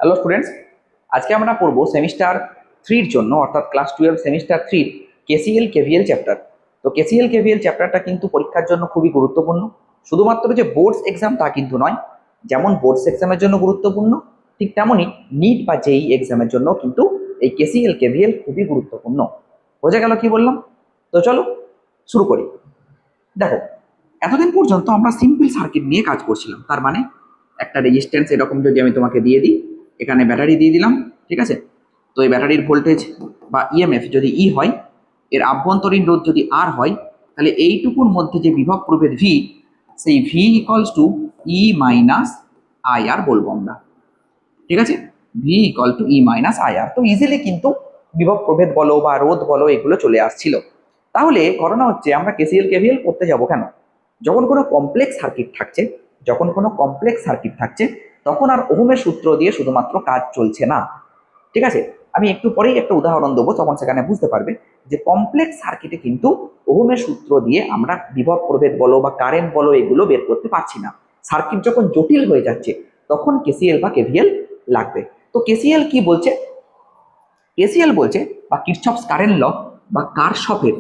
Hello students, আজকে আমরা পড়ব সেমিস্টার 3-র জন্য, অর্থাৎ class 12 semester 3 KCL KVL chapter. তো কেসিএল কেভিএল চ্যাপ্টারটা কিন্তু পরীক্ষার জন্য খুবই গুরুত্বপূর্ণ। শুধুমাত্র যে বোর্ডস এক্সাম তা কিন্তু নয়, যেমন বোর্ডস এক্সামের জন্য গুরুত্বপূর্ণ ঠিক তেমনই নিট বা জেই এক্সামের জন্য কিন্তু এই কেসিএল কেভিএল খুবই গুরুত্বপূর্ণ। বোঝা গেল কি বললাম? তো চলো শুরু করি। দেখো, এতদিন পর্যন্ত আমরা সিম্পল সার্কিট নিয়ে কাজ করছিলাম। তার মানে একটা রেজিস্ট্যান্স এরকম যদি আমি তোমাকে দিয়ে দিই, এখানে ব্যাটারি দিয়ে দিলাম, ঠিক আছে? তো এই ব্যাটারির ভোল্টেজ বা ইএমএফ যদি ই হয়, এর আভ্যন্তরীণ রোধ যদি আর হয়, তাহলে এইটুকুর মধ্যে যে বিভব প্রভেদ ভি, সেই V equals to E minus I R বলবো আমরা, ঠিক আছে? V equal to E minus I R. তো ইজিলি কিন্তু বিভব প্রভেদ বলো বা রোধ বলো এগুলো চলে আসছিল। তাহলে ঘটনা হচ্ছে, আমরা কেসিএল কেভিএল করতে যাব কেন? যখন কোনো কমপ্লেক্স সার্কিট থাকছে, তখন আর ওহমের সূত্র দিয়ে শুধুমাত্র কাজ চলছে না, ঠিক আছে? আমি একটু পরেই একটা উদাহরণ দেবো, তখন সেখানে বুঝতে পারবে যে কমপ্লেক্স সার্কিটে কিন্তু ওহমের সূত্র দিয়ে আমরা বিভব প্রভেদ বলো বা কারেন্ট বলো এগুলো বের করতে পারছি না। সার্কিট যখন জটিল হয়ে যাচ্ছে তখন কেসিএল বা কেভিএল লাগবে। তো কেসিএল কি বলছে? কেসিএল বলছে, বা কিরচফস কারেন্ট ল বা কারশফের,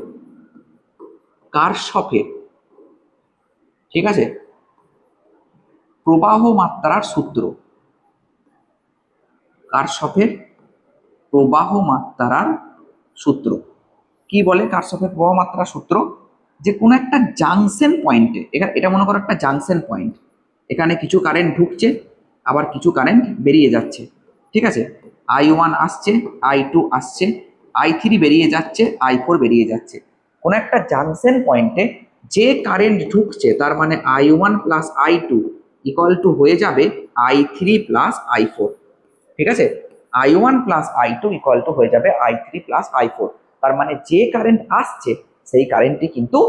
ঠিক আছে, প্রবাহ মাত্রার সূত্র, কারশফের প্রবাহ মাত্রার সূত্র কি বলে? কারশফের প্রবাহ মাত্রার সূত্র যে কোনো একটা জাংশন পয়েন্টে, এটা মনে করো একটা জাংশন পয়েন্ট, এখানে কিছু কারেন্ট ঢুকছে, আবার কিছু কারেন্ট বেরিয়ে যাচ্ছে, ঠিক আছে? I1 আসছে, I2 আসছে, I3 বেরিয়ে যাচ্ছে, I4 বেরিয়ে যাচ্ছে। কোনো একটা জাংশন পয়েন্টে যে কারেন্ট ঢুকছে তার মানে I1 plus I2 equal to হয়ে যাবে I3 প্লাস I4, ঠিক আছে? I1 plus I2 equal to হয়ে যাবে I3 প্লাস I4। তার মানে যে কারেন্ট আসছে সেই কারেন্টটি কিন্তু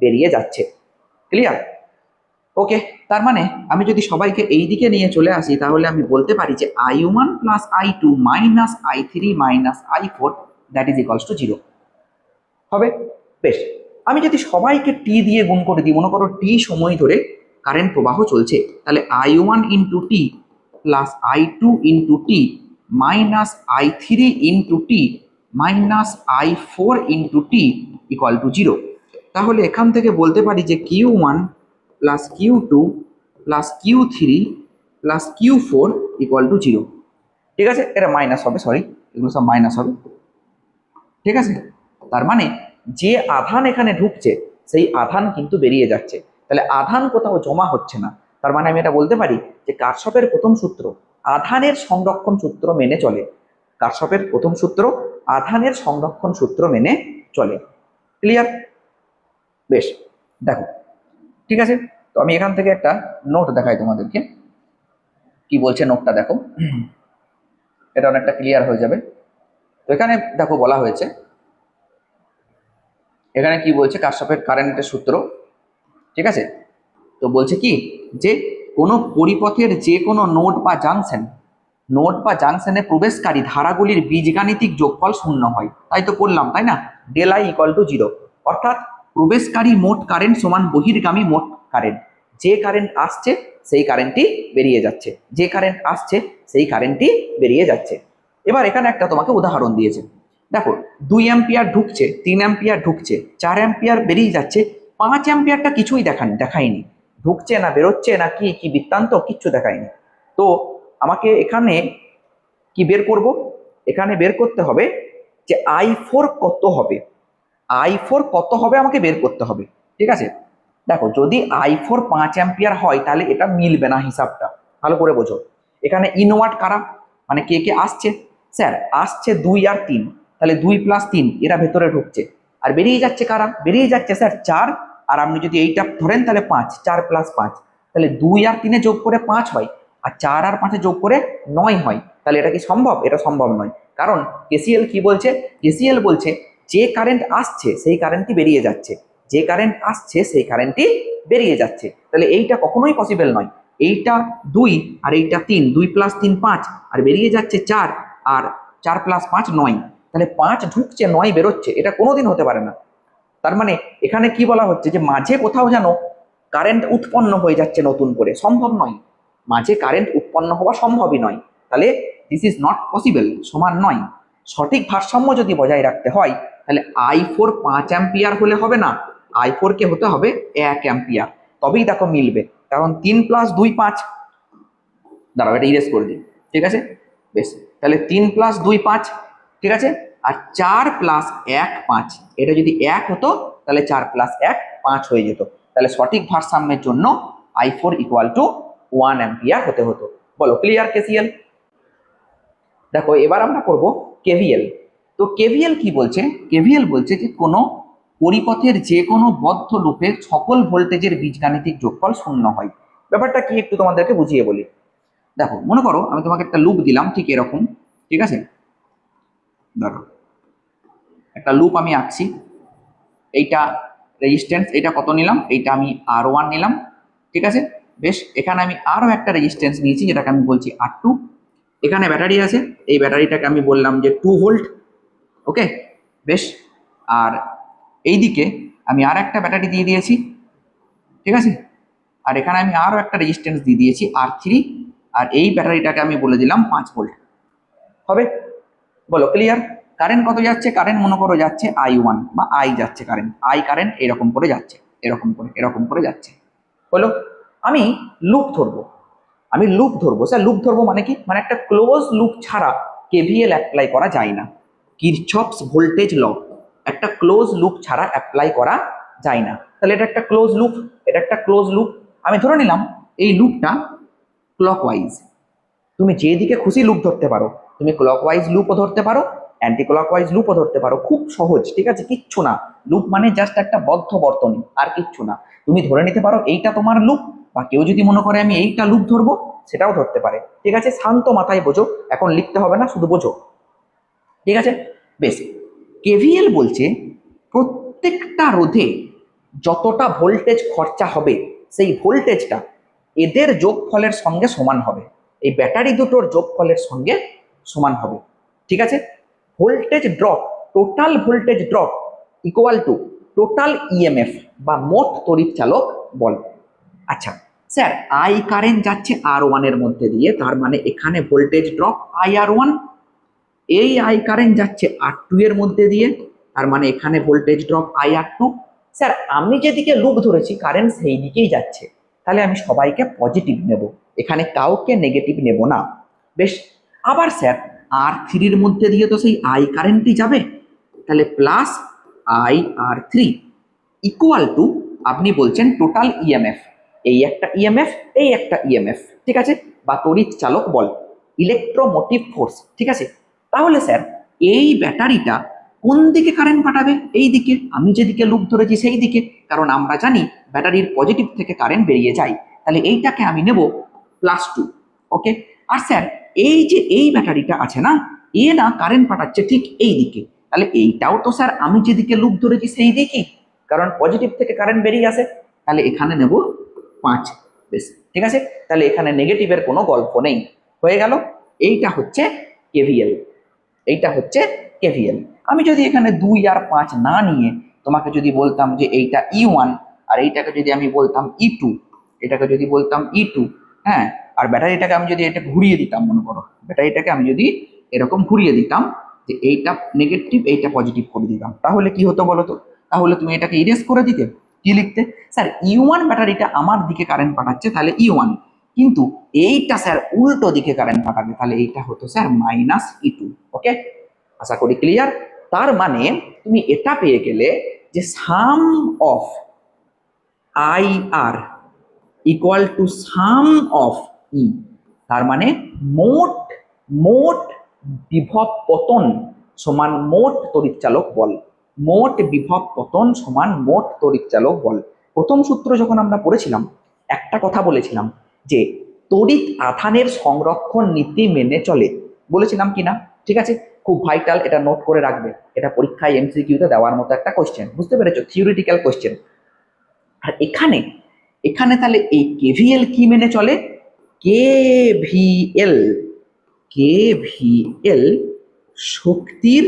বেরিয়ে যাচ্ছে। ক্লিয়ার? ওকে, তার মানে আমি যদি সবাইকে এই দিকে নিয়ে চলে আসি, তাহলে আমি বলতে পারি যে I1 plus I2 minus I3 minus I4 that is equals two 0 হবে। বেশ, আমি যদি সবাইকে টি দিয়ে গুণ করে দিই, মনে করো টি সময় ধরে কারেন্ট প্রবাহ চলছে, তাহলে I1 into T plus I2 into T minus I3 into T minus I4 into T equal to 0। তাহলে এখান থেকে বলতে পারি যে Q1 plus Q2 plus Q3 plus Q4 equal to 0, ঠিক আছে? এটা মাইনাস হবে, সরি, এগুলো সব মাইনাস হবে, ঠিক আছে? তার মানে যে আধান এখানে ঢুকছে সেই আধান কিন্তু বেরিয়ে যাচ্ছে, তাহলে আধান কোথাও জমা হচ্ছে না। তার মানে আমি এটা বলতে পারি যে কারশফের প্রথম সূত্র আধানের সংরক্ষণ সূত্র মেনে চলে। কারশফের প্রথম সূত্র আধানের সংরক্ষণ সূত্র মেনে চলে। ক্লিয়ার? বেশ, দেখো, ঠিক আছে? তো আমি এখান থেকে একটা নোট দেখাই তোমাদেরকে, কি বলছে নোটটা দেখো, এটা অনেকটা ক্লিয়ার হয়ে যাবে। তো এখানে দেখো বলা হয়েছে, এখানে কি বলছে, কারশফের কারেন্টের সূত্র, ঠিক আছে? তো বলছে কি, যে কোনো পরিপথের যে কোনো নোড বা জাংশনে প্রবেশকারী ধারাগুলির বীজগাণিতিক যোগফল শূন্য হয়। তাই তো করলাম, তাই না? ডেল আই ইকুয়াল টু 0, অর্থাৎ প্রবেশকারী মোট কারেন্ট সমান বহির্গামী মোট কারেন্ট। যে কারেন্ট আসছে সেই কারেন্টই বেরিয়ে যাচ্ছে, যে কারেন্ট আসছে সেই কারেন্টই বেরিয়ে যাচ্ছে। এবার এখানে একটা তোমাকে উদাহরণ দিয়েছে, দেখো 2 অ্যাম্পিয়ার ঢুকছে, 3 অ্যাম্পিয়ার ঢুকছে, 4 অ্যাম্পিয়ার বেরিয়ে যাচ্ছে, 5 অ্যাম্পিয়ারটা কিছুই দেখায়নি, ঢুকছে না বেরোচ্ছে না কি কি বৃত্তান্ত কিচ্ছু দেখায়নি। তো আমাকে এখানে কি বের করব? এখানে বের করতে হবে যে I4 কত হবে, I4 কত হবে আমাকে বের করতে হবে, ঠিক আছে? দেখো, যদি I4 5 অ্যাম্পিয়ার হয় তাহলে এটা মিলবে না হিসাবটা, ভালো করে বোঝো। এখানে ইনওয়ার্ড কারা, মানে কে কে আসছে? স্যার আসছে 2 আর 3, তাহলে 2 প্লাস 3 এরা ভেতরে ঢুকছে, আর বেরিয়ে যাচ্ছে কারা? বেরিয়ে যাচ্ছে স্যার 4, আর আপনি যদি এইটা ধরেন তাহলে 5, 4 প্লাস 5, তাহলে 2 আর 3 যোগ করে 5 হয়, আর 4 আর 5 যোগ করে 9 হয়। তাহলে এটা কি সম্ভব? এটা সম্ভব নয়, কারণ কেসিএল কি বলছে? কেসিএল বলছে যে কারেন্ট আসছে সেই কারেন্টই বেরিয়ে যাচ্ছে, যে কারেন্ট আসছে সেই কারেন্টই বেরিয়ে যাচ্ছে। তাহলে এইটা কখনোই পসিবল নয়। এইটা 2 আর এইটা 3, 2 প্লাস 3 5, আর বেরিয়ে যাচ্ছে 4, আর 4 প্লাস 5 9, তাহলে 5 ঢুকছে 9 বেরোচ্ছে, এটা কোনোদিন হতে পারে না। তার মানে এখানে কি বলা হচ্ছে যে মাঝে কোথাও যেন কারেন্ট উৎপন্ন হয়ে যাচ্ছে নতুন করে, সম্ভব নয়, মাঝে কারেন্ট উৎপন্ন হওয়া সম্ভবই নয়। তাহলে দিস ইজ নট পসিবল, সমান নয়। সঠিক ভারসাম্য যদি বজায় রাখতে হয় তাহলে I4 5 অ্যাম্পিয়ার হলে হবে না, I4 কে হতে হবে 1 অ্যাম্পিয়ার, তবেই দেখো মিলবে। কারণ 3 + 2 5, দাঁড়াও এটা ইরেজ করে দিই, ঠিক আছে বেশ। তাহলে 3 + 2 5, ঠিক আছে, আর 4 + 1 5, এটা যদি 1 হতো তাহলে 4 + 1 5 হয়ে যেত। তাহলে সঠিক ভারসাম্যের জন্য I4 = 1 অ্যাম্পিয়ার হতে হতো। বলো ক্লিয়ার কেসিএল? দেখো এবার আমরা করব কেভিএল। তো কেভিএল কি বলছে? কেভিএল বলছে যে কোনো পরিপথের যে কোনো বদ্ধ লুপের সকল ভোল্টেজের বীজগাণিতিক যোগফল 0 হয়। ব্যাপারটা কি একটু তোমাদেরকে বুঝিয়ে বলি। দেখো মনে করো আমি তোমাকে একটা লুপ দিলাম ঠিক এরকম, ঠিক আছে, দেখো একটা লুপ আমি আঁকছি, এইটা রেজিস্ট্যান্স, এটা কত নিলাম, এইটা আমি R1 নিলাম, ঠিক আছে বেশ। এখানে আমি আরও একটা রেজিস্ট্যান্স নিয়েছি যেটাকে আমি বলছি R2। এখানে ব্যাটারি আছে, এই ব্যাটারিটাকে আমি বললাম যে 2 ভোল্ট, ওকে বেশ। আর এইদিকে আমি আর একটা ব্যাটারি দিয়ে দিয়েছি, ঠিক আছে, আর এখানে আমি আরও একটা রেজিস্ট্যান্স দিয়ে দিয়েছি R3, আর এই ব্যাটারিটাকে আমি বলে দিলাম 5 ভোল্ট। হবে? বলো ক্লিয়ার? কারেন্ট কত যাচ্ছে? কারেন্ট মনে করো যাচ্ছে I1 বা I যাচ্ছে কারেন্ট, কারেন্ট এরকম করে যাচ্ছে, এরকম করে যাচ্ছে। হলো? আমি লুপ ধরবো, স্যার লুপ ধরবো মানে কি? মানে একটা ক্লোজ লুপ ছাড়া কেভিএল অ্যাপ্লাই করা যায় না। কিরচফস ভোল্টেজ ল একটা ক্লোজ লুপ ছাড়া অ্যাপ্লাই করা যায় না। তাহলে এটা একটা ক্লোজ লুপ, আমি ধরে নিলাম এই লুপটা ক্লকওয়াইজ। তুমি যেদিকে খুশি লুপ ধরতে পারো, তুমি ক্লকওয়াইজ লুপও ধরতে পারো, অ্যান্টি ক্লকওয়াইজ লুপও ধরতে পারো, খুব সহজ, ঠিক আছে, কিচ্ছু না। লুপ মানে জাস্ট একটা বদ্ধ বর্তনী, আর কিচ্ছু না। তুমি ধরে নিতে পারো এইটা তোমার লুপ, বা কেউ যদি মনে করে আমি এইটা লুপ ধরবো সেটাও ধরতে পারে, ঠিক আছে। শান্ত মাথায় বোঝো, এখন লিখতে হবে না, শুধু বোঝো, ঠিক আছে বেশ। কেভিএল বলছে প্রত্যেকটা রোধে যতটা ভোল্টেজ খরচা হবে সেই ভোল্টেজটা এদের যোগফলের সঙ্গে সমান হবে, এই ব্যাটারি দুটোর যোগফলের সঙ্গে সমান হবে, ঠিক আছে। Voltage drop, total voltage drop equal to total EMF বা মোট তড়িৎ চালক বল। আচ্ছা স্যার, আই কারেন্ট যাচ্ছে R1 এর মধ্যে দিয়ে, তার মানে এখানে ভোল্টেজ ড্রপ IR1। এই আই কারেন্ট যাচ্ছে R2 এর মধ্যে দিয়ে, তার মানে এখানে ভোল্টেজ ড্রপ IR2। স্যার আমি যেদিকে লুপ ধরেছি কারেন্ট সেই দিকেই যাচ্ছে, তাহলে আমি সবাইকে পজিটিভ নেব, এখানে কাউকে নেগেটিভ নেব না, বেশ। আবার স্যার R3 এর মধ্যে দিয়ে তো সেই আই কারেন্টই যাবে, তাহলে প্লাস IR3 ইকুয়াল টু, আপনি বলছেন টোটাল ইএমএফ, এই একটা ইএমএফ, এই একটা ইএমএফ, ঠিক আছে, বা তড়িৎ চালক বল, ইলেকট্রোমোটিভ ফোর্স, ঠিক আছে। তাহলে স্যার এই ব্যাটারিটা কোন দিকে কারেন্ট পাঠাবে? এই দিকে, আমি যেদিকে লুপ ধরেছি সেই দিকে, কারণ আমরা জানি ব্যাটারির পজিটিভ থেকে কারেন্ট বেরিয়ে যায়, তাহলে এইটাকে আমি নেব +2, ওকে। আর স্যার এই যে এই ব্যাটারিটা আছে না, না কারেন্ট পাঠাচ্ছে ঠিক এই দিকে, তাহলে এইটাও তো স্যার আমি যেদিকে লুপ ধরেছি সেই দিকে, কারণ পজিটিভ থেকে কারেন্ট বেরিয়ে আসে, তাহলে এখানে নেব 5, বেশ, ঠিক আছে। তাহলে এখানে নেগেটিভের কোনো গল্প নেই, হয়ে গেল। এইটা হচ্ছে কেভিএল, আমি যদি এখানে 2 আর 5 না নিয়ে তোমাকে যদি বলতাম যে এইটা E1, আর এইটাকে যদি আমি বলতাম E2, হ্যাঁ, আর ব্যাটারিটাকে আমি যদি এটা ঘুরিয়ে দিতাম, মনে করো ব্যাটারিটাকে আমি যদি এরকম ঘুরিয়ে দিতাম যে এইটা নেগেটিভ এইটা পজিটিভ করে দিতাম, তাহলে কি হতো বলো তো? তাহলে তুমি এটাকে ইরেজ করে দিতে, কি লিখতে? স্যার E1 ব্যাটারিটা আমার দিকে কারেন্ট পাঠাচ্ছে, তাহলে E1, কিন্তু এইটা স্যার উল্টো দিকে কারেন্ট পাঠাবে, তাহলে এইটা হতো স্যার -E2, ওকে। আশা করি ক্লিয়ার। তার মানে তুমি এটা পেয়ে গেলে যে sum of IR equal to sum of E, তার মানে মোট মোট বিভব পতন সমান মোট তড়িৎচালক বল, মোট বিভব পতন সমান মোট তড়িৎচালক বল। প্রথম সূত্র যখন আমরা পড়েছিলাম একটা কথা বলেছিলাম যে তড়িৎ আধানের সংরক্ষণ নীতি মেনে চলে, বলেছিলাম কিনা? ঠিক আছে, খুব ভাইটাল, এটা নোট করে রাখবে, এটা পরীক্ষায় এমসিকিউতে দেওয়ার মতো একটা কোশ্চেন, বুঝতে পেরেছো? Theoretical question. আর এখানে তাহলে এই কেভিএল কি মেনে চলে? কেভিএল শক্তির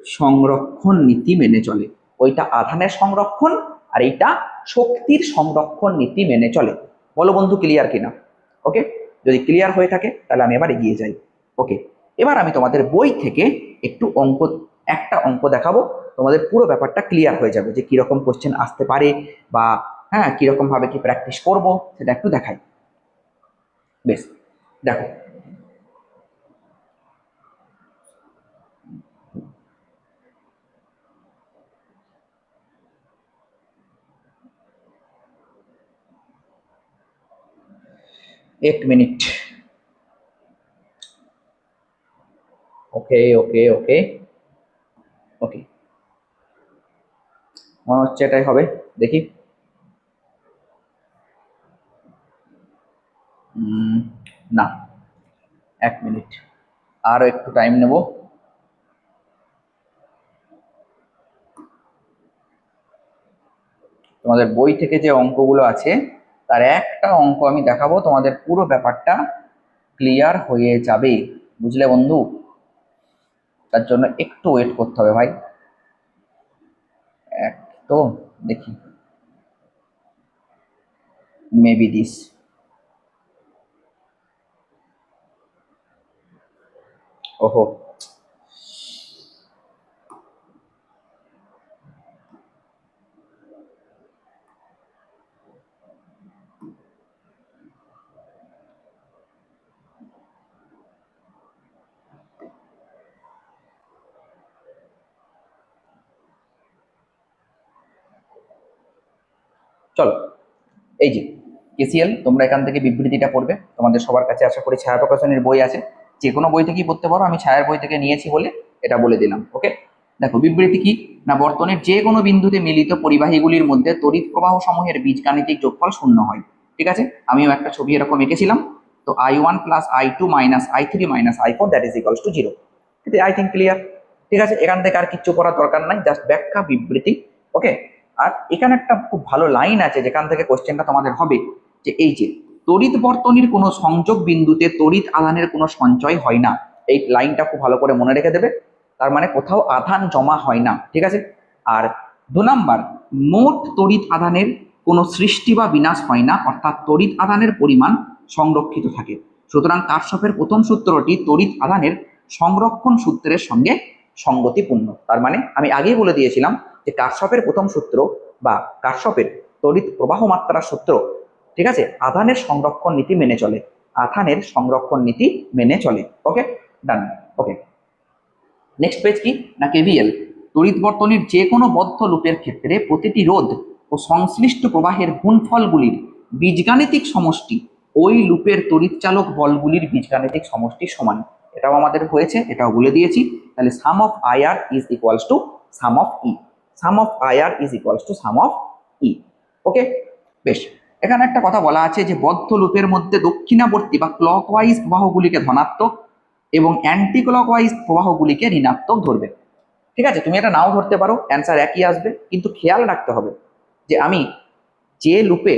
সংরক্ষণ নীতি মেনে চলে। ওইটা আধানের সংরক্ষণ, আর এইটা শক্তির সংরক্ষণ নীতি মেনে চলে। বলো বন্ধু ক্লিয়ার কিনা? ওকে, যদি ক্লিয়ার হয়ে থাকে তাহলে আমি এবার এগিয়ে যাই। ওকে, এবার আমি তোমাদের বই থেকে একটু একটা অঙ্ক দেখাবো, তোমাদের পুরো ব্যাপারটা ক্লিয়ার হয়ে যাবে যে কিরকম কোশ্চেন আসতে পারে বা হ্যাঁ কিরকম ভাবে কি প্র্যাকটিস করব সেটা একটু দেখাই। বেশ, দেখো एक मिनट। ওকে ওকে ওকে ওকে, মনে হচ্ছে এটাই হবে, দেখি। না, 1 মিনিট, আরো একটু টাইম নেব। তোমাদের বই থেকে যে অঙ্কগুলো আছে তার একটা অঙ্ক আমি দেখাবো, তোমাদের পুরো ব্যাপারটা ক্লিয়ার হয়ে যাবে, বুঝলে বন্ধু? তার জন্য একটু ওয়েট করতে হবে ভাই। এক তো দেখি, মেবি দিস। ওহো, চলো এই যে কেসিএল, তোমরা এখান থেকে বিবৃতিটা পড়বে, তোমাদের সবার কাছে আশা করি ছায়া প্রকাশনের বই আছে, যে কোনো বই থেকেই পড়তে পারো, আমি ছায়ার বই থেকে নিয়েছি বলে এটা বলে দিলাম। ওকে, দেখো বিবৃতি কি না, বর্তনের যে কোনো বিন্দুতে মিলিত পরিবাহীগুলির মধ্যে তড়িৎ প্রবাহ সমূহের বীজগাণিতিক যোগফল শূন্য হয়। ঠিক আছে, আমিও একটা ছবি এরকম এঁকেছিলাম। তো I1 plus I2 minus I3 minus I4 that is equals two 0। I think clear. ঠিক আছে, এখান থেকে আর কিচ্ছু করার দরকার নাই, জাস্ট ব্যাখ্যা বিবৃতি। ওকে, আর এখানে একটা খুব ভালো লাইন আছে যেখান থেকে কোশ্চেনটা তোমাদের হবে, যে এই যে তড়িৎ বর্তনীর কোনো সংযোগ বিন্দুতে তড়িৎ আধানের কোনো সঞ্চয় হয় না। এই লাইনটা খুব ভালো করে মনে রেখে দেবে, তার মানে কোথাও আধান জমা হয় না। ঠিক আছে, আর 2 নাম্বার, মোট তড়িৎ আধানের কোনো সৃষ্টি বা বিনাশ হয় না, অর্থাৎ তড়িৎ আধানের পরিমাণ সংরক্ষিত থাকে। সুতরাং কারশফের প্রথম সূত্রটি তড়িৎ আধানের সংরক্ষণ সূত্রের সঙ্গে সঙ্গতিপূর্ণ। তার মানে আমি আগেই বলে দিয়েছিলাম যে কারশফের প্রথম সূত্র বা কারশফের তড়িৎ প্রবাহ মাত্রার সূত্র, ঠিক আছে, আধানের সংরক্ষণ নীতি মেনে চলে, আধানের সংরক্ষণ নীতি মেনে চলে। ওকে, ডান। ওকে, নেক্সট পেজ কি না, কেভিএল। তড়িৎ বর্তনীর যে কোনো বদ্ধ লুপের ক্ষেত্রে প্রতিটি রোধ ও সংশ্লিষ্ট প্রবাহের গুণফলগুলির বীজগাণিতিক সমষ্টি ওই লুপের তড়িৎচালক বলগুলির বীজগাণিতিক সমষ্টির সমান। এটাও আমাদের হয়েছে, এটাও বলে দিয়েছি। তাহলে sum of IR is equals to sum of E, sum of IR is equals to sum of E. Okay, বেশ, এখানে একটা কথা বলা আছে যে বদ্ধ লুপের মধ্যে দক্ষিণাবর্তী বা ক্লকওয়াইজ প্রবাহগুলিকে ধনাত্মক এবং অ্যান্টি ক্লকওয়াইজ প্রবাহগুলিকে ঋণাত্মক ধরবে। ঠিক আছে, তুমি এটা নাও ধরতে পারো, অ্যান্সার একই আসবে, কিন্তু খেয়াল রাখতে হবে যে আমি যে লুপে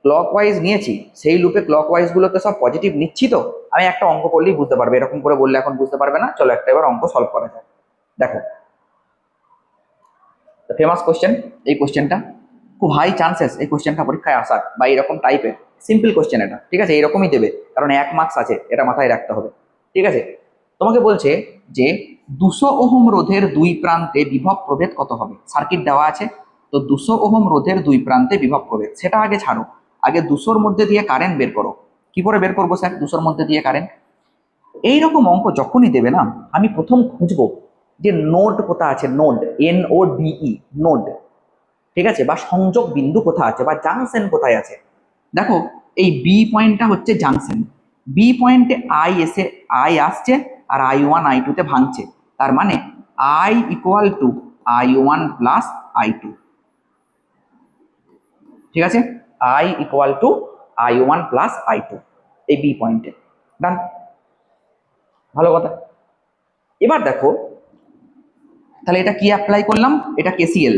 ক্লকওয়াইজ নিয়েছি সেই লুপে ক্লকওয়াইজ গুলোকে সব পজিটিভ নিচ্ছি। তো আমি একটা অঙ্ক করলেই বুঝতে পারবে, এরকম করে বললে এখন বুঝতে পারবে না। চলো একটা এবার অঙ্ক সলভ করা যায়। দেখো ফেমাস কোশ্চেন, এই কোশ্চেনটা খুব হাই চান্সেস এই কোশ্চেনটা পরীক্ষায় আসার, বা এরকম টাইপের সিম্পল কোশ্চেন এটা। ঠিক আছে, এরকমই দেবে, কারণ 1 মার্কস আছে, এটা মাথায় রাখতে হবে। ঠিক আছে, তোমাকে বলছে যে 200 ওহম রোধের দুই প্রান্তে বিভব প্রভেদ কত হবে। সার্কিট দেওয়া আছে, তো 200 ওহম রোধের দুই প্রান্তে বিভব প্রভেদ, সেটা আগে ছাড়ো, আগে 200-র মধ্যে দিয়ে কারেন্ট বের করো। কি করে বের করবো স্যার 200-র মধ্যে দিয়ে কারেন্ট? এইরকম অঙ্ক যখনই দেবে না, আমি প্রথম খুঁজবো যে নোড কোথায় আছে, নোড, NODE, নোড। ঠিক আছে, বা সংযোগ বিন্দু কোথায় আছে, বা জাংশন কোথায় আছে। দেখো এই বি পয়েন্টটা হচ্ছে জাংশন, বি পয়েন্টে আই আসছে আর I1 I2 তে ভাঙছে, তার মানে I equal to I1 plus I2। ঠিক আছে, I equal to I1 plus I2 এই বি পয়েন্টে। ডান, ভালো কথা। এবার দেখো তাহলে এটা কি অ্যাপ্লাই করলাম, এটা কেসিএল,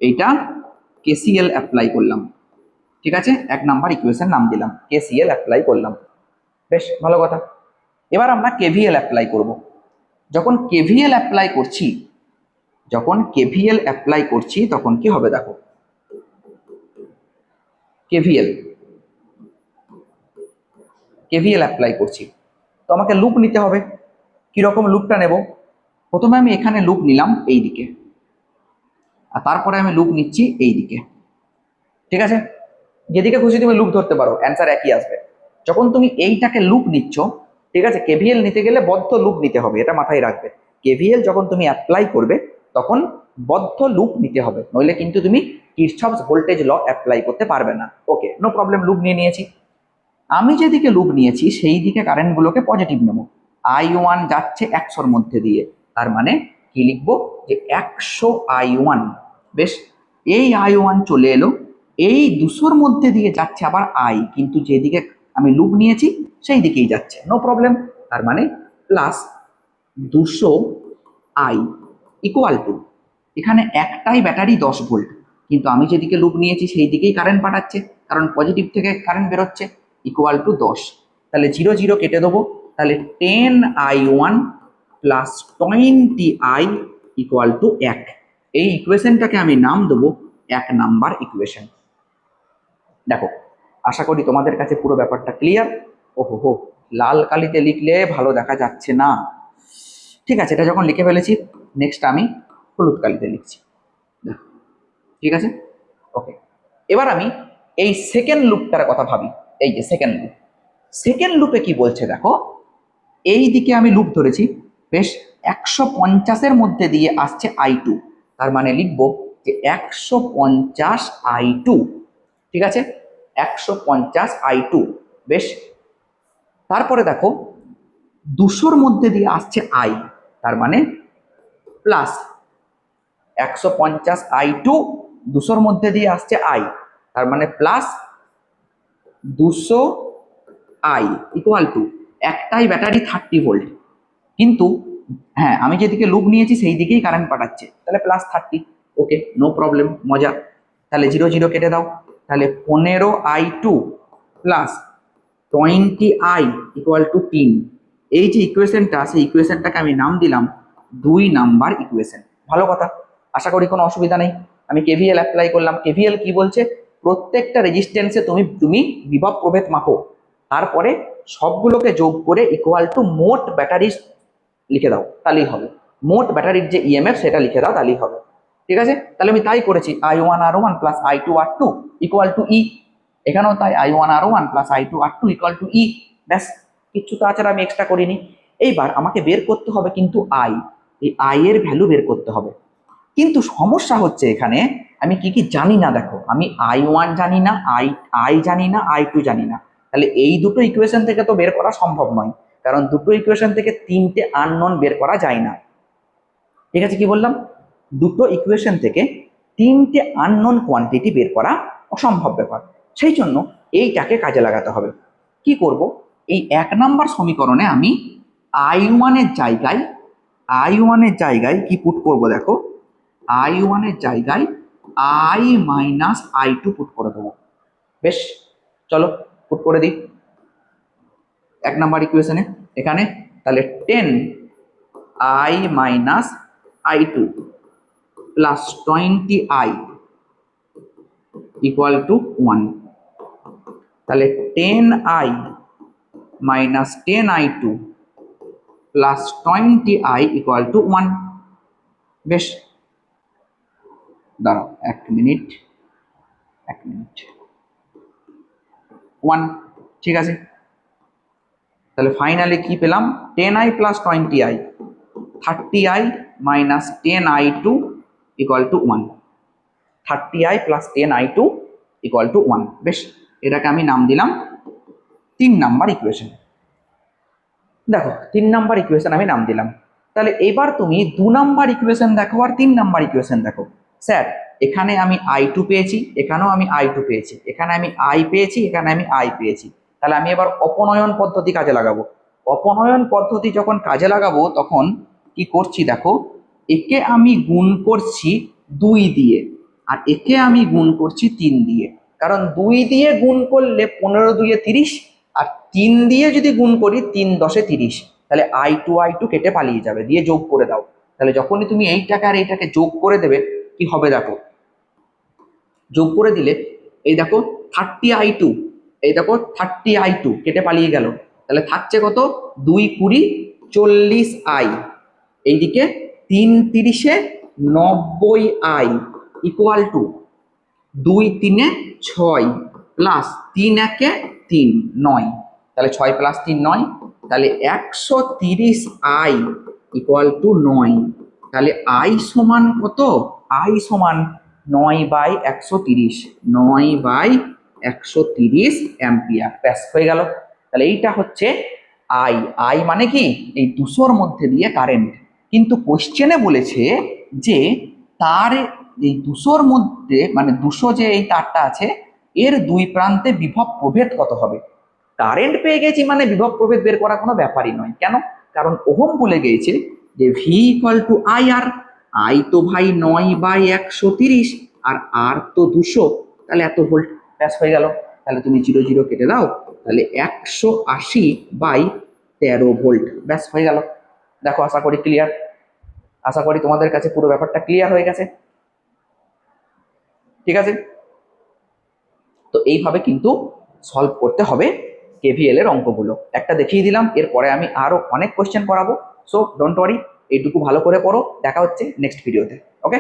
এইটা কেসিএল অ্যাপ্লাই করলাম। ঠিক আছে, 1 নাম্বার ইকুয়েশন নাম দিলাম, কেসিএল অ্যাপ্লাই করলাম। বেশ ভালো কথা। এবার আমরা কেভিএল অ্যাপ্লাই করব। যখন কেভিএল অ্যাপ্লাই করছি তখন কি হবে দেখো, কেভিএল কেভিএল অ্যাপ্লাই করছি, তো আমাকে লুপ নিতে হবে। কিরকম লুপটা নেব? প্রথমে আমি এখানে লুপ নিলাম এই দিকে, আর তারপরে আমি লুপ নিচ্ছি এই দিকে। ঠিক আছে, যেদিকে খুশি তুমি লুপ ধরতে পারো, অ্যান্সার একই আসবে। যখন তুমি এইটাকে লুপ নিচ্ছ, ঠিক আছে, কেভিএল নিতে গেলে বদ্ধ লুপ নিতে হবে, এটা মাথায় রাখবে। কেভিএল যখন তুমি অ্যাপ্লাই করবে তখন বদ্ধ লুপ নিতে হবে, নইলে কিন্তু তুমি কিরচফস ভোল্টেজ ল অ্যাপ্লাই করতে পারবে না। ওকে, নো প্রবলেম, লুপ নিয়ে নিয়েছি। আমি যেদিকে লুপ নিয়েছি সেই দিকে কারেন্টগুলোকে পজিটিভ নেব। I1 যাচ্ছে 100-র মধ্যে দিয়ে, তার মানে কি লিখবো যে 100 I1। বেশ, এই I1 চলে এলো, এই 200-র মধ্যে দিয়ে যাচ্ছে আবার I, কিন্তু যেদিকে আমি লুপ নিয়েছি সেই দিকেই যাচ্ছে, নো প্রবলেম। তার মানে প্লাস 200 I ইকুয়াল টু, এখানে একটাই ব্যাটারি 10 ভোল্ট, কিন্তু আমি যেদিকে লুপ নিয়েছি সেই দিকেই কারেন্ট পাঠাচ্ছে, কারণ পজিটিভ থেকে কারেন্ট বেরোচ্ছে, ইকুয়াল টু 10। তাহলে 0 0 কেটে দেবো, তাহলে 10I1 plus 20I equal to 1। এই ইকুয়েশনটাকে আমি নাম দেবো 1 নাম্বার ইকুয়েশন। দেখো, আশা করি তোমাদের কাছে পুরো ব্যাপারটা ক্লিয়ার। ওহো হো, লাল কালিতে লিখলে ভালো দেখা যাচ্ছে না। ঠিক আছে, এটা যখন লিখে ফেলেছি, নেক্সট আমি হলুদ কালিতে লিখছি। দেখো, ঠিক আছে, ওকে। এবার আমি এই সেকেন্ড লুপটার কথা ভাবি। এই যে সেকেন্ড লুপে কি বলছে দেখো, এই দিকে আমি লুপ ধরেছি, বেশ 150-এর মধ্যে দিয়ে আসছে I2, তার মানে লিখবো যে 150 I2। ঠিক আছে, 150 I2। বেশ, তারপরে দেখো 200-র মধ্যে দিয়ে আসছে I, তার মানে প্লাস 150 I2, 200-র মধ্যে দিয়ে আসছে I, তার মানে প্লাস 200 I ইকুয়াল টু, একটাই ব্যাটারি 30 ভোল্ট, কিন্তু হ্যাঁ আমি যেদিকে লুপ নিয়েছি সেই দিকেই কারেন্ট পাঠাচ্ছে, তাহলে প্লাস 30। ওকে, নো প্রবলেম, মজা। তাহলে 0 0 কেটে দাও, তাহলে 15I2 plus 20I equal to 3। এই যে ইকুয়েশনটা, সেই ইকুয়েশনটাকে আমি নাম দিলাম 2 নাম্বার ইকুয়েশন। ভালো কথা, আশা করি কোনো অসুবিধা নেই। আমি কেভিএল অ্যাপ্লাই করলাম। কেভিএল কি বলছে, প্রত্যেকটা রেজিস্ট্যান্সে তুমি বিভব প্রভেদ মাপো, তারপরে সবগুলোকে যোগ করে ইকুয়াল টু মোট ব্যাটারি লিখে দাও, তাহলেই হবে। মোট ব্যাটারির যে ইএমএফ সেটা লিখে দাও, তাহলেই হবে। ঠিক আছে, তাহলে আমি তাই করেছি, I1R1 plus I2R2 equal to ই। এখানেও তাই, I1R1 plus I2R2 equal to ই। ব্যাস, কিচ্ছু তাছাড়া আমি এক্সট্রা করিনি। এইবার আমাকে বের করতে হবে কিন্তু এই I এর ভ্যালু বের করতে হবে। কিন্তু সমস্যা হচ্ছে এখানে আমি কি কি জানি না। দেখো, আমি I1 জানি না, I জানি না, I2 জানি না। তাহলে এই দুটো ইকুয়েশন থেকে তো বের করা সম্ভব নয়, কারণ দুটো ইকুয়েশন থেকে 3টে আননোন বের করা যায় না। ঠিক আছে, কি বললাম, দুটো ইকুয়েশন থেকে 3টে আননোন কোয়ান্টিটি বের করা অসম্ভব ব্যাপার। সেই জন্য এইটাকে কাজে লাগাতে হবে। কি করব, এই 1 নাম্বার সমীকরণে আমি I1 এর জায়গায় কি পুট করব, দেখো I1 এর জায়গায় I মাইনাস I2 পুট করে দেবো। বেশ, চলো পুট করে দিই 1 নাম্বার ইকুয়েশনে এখানে। তাহলে 10I minus I2 plus 20I equal to 1। তাহলে 10I minus 10I2 plus 20I equal to 1। বেশ, দাঁড়াও 1 মিনিট 1। ঠিক আছে, তাহলে ফাইনালি কি পেলাম, 10I plus 20I, 30I minus 10I2 equal to 1। 30I plus 10I2 equal to 1। বেশ, এটাকে আমি নাম দিলাম 3 নাম্বার ইকুয়েশন। দেখো, 3 নাম্বার ইকুয়েশন আমি নাম দিলাম। তাহলে এবার তুমি 2 নাম্বার ইকুয়েশন দেখো আর 3 নাম্বার ইকুয়েশন দেখো। স্যার, এখানে আমি I2 পেয়েছি, এখানেও আমি I2 পেয়েছি, এখানে আমি I পেয়েছি, এখানে আমি I পেয়েছি। তাহলে আমি এবার অপনয়ন পদ্ধতি কাজে লাগাবো। অপনয়ন পদ্ধতি যখন কাজে লাগাবো তখন কি করছি দেখো, একে আমি গুণ করছি 2 দিয়ে, আর একে আমি গুণ করছি 3 দিয়ে। কারণ 2 দিয়ে গুণ করলে 15 2 30, আর 3 দিয়ে যদি গুণ করি 3 10 30, তাহলে I2 কেটে পালিয়ে যাবে, দিয়ে যোগ করে দাও। তাহলে যখনই তুমি এইটাকে আর এইটাকে যোগ করে দেবে কি হবে দেখো, যোগ করে দিলে এই দেখো 30i2, এই দেখো 30i2 কেটে পালিয়ে গেল, তাহলে থাকছে কত 2 20 40i, এইদিকে 3 30 90i ইকুয়াল টু 2 3 6 প্লাস 3 1 3 9, তাহলে 6 প্লাস 3 9, তাহলে 130i ইকুয়াল টু 9, তাহলে i সমান কত, i সমান 9/130, 9/130 অ্যাম্পিয়ার। ব্যাস হয়ে গেল। তাহলে এইটা হচ্ছে আই। আই মানে কি, এই 200-র মধ্যে দিয়ে কারেন্ট। কিন্তু কোশ্চেনে বলেছে যে তার এই 200-র মধ্যে, মানে 200 যে এই তারটা আছে এর দুই প্রান্তে বিভব প্রভেদ কত হবে। কারেন্ট পেয়ে গেছি মানে বিভব প্রভেদ বের করা কোনো ব্যাপারই নয়। কেন? কারণ ওহম বলে গিয়েছে যে V equal to I R. I তো ভাই 9/130 আর আর তো 200, তাহলে এত ভোল্ট। ব্যাস হয়ে গেল। তাহলে তুমি 0 0 কেটে দাও, তাহলে 180/13 ভোল্ট। ব্যাস হয়ে গেল। দেখো, আশা করি ক্লিয়ার। আশা করি তোমাদের কাছে পুরো ব্যাপারটা ক্লিয়ার হয়ে গেছে। ঠিক আছে, তো এইভাবে কিন্তু সলভ করতে হবে কেভিএল এর অঙ্কগুলো। একটা দেখিয়ে দিলাম, এরপরে আমি আরো অনেক কোশ্চেন করাবো। সো ডোন্ট ওয়ারি, এইটুকু ভালো করে পড়ো। দেখা হচ্ছে নেক্সট ভিডিওতে। ওকে।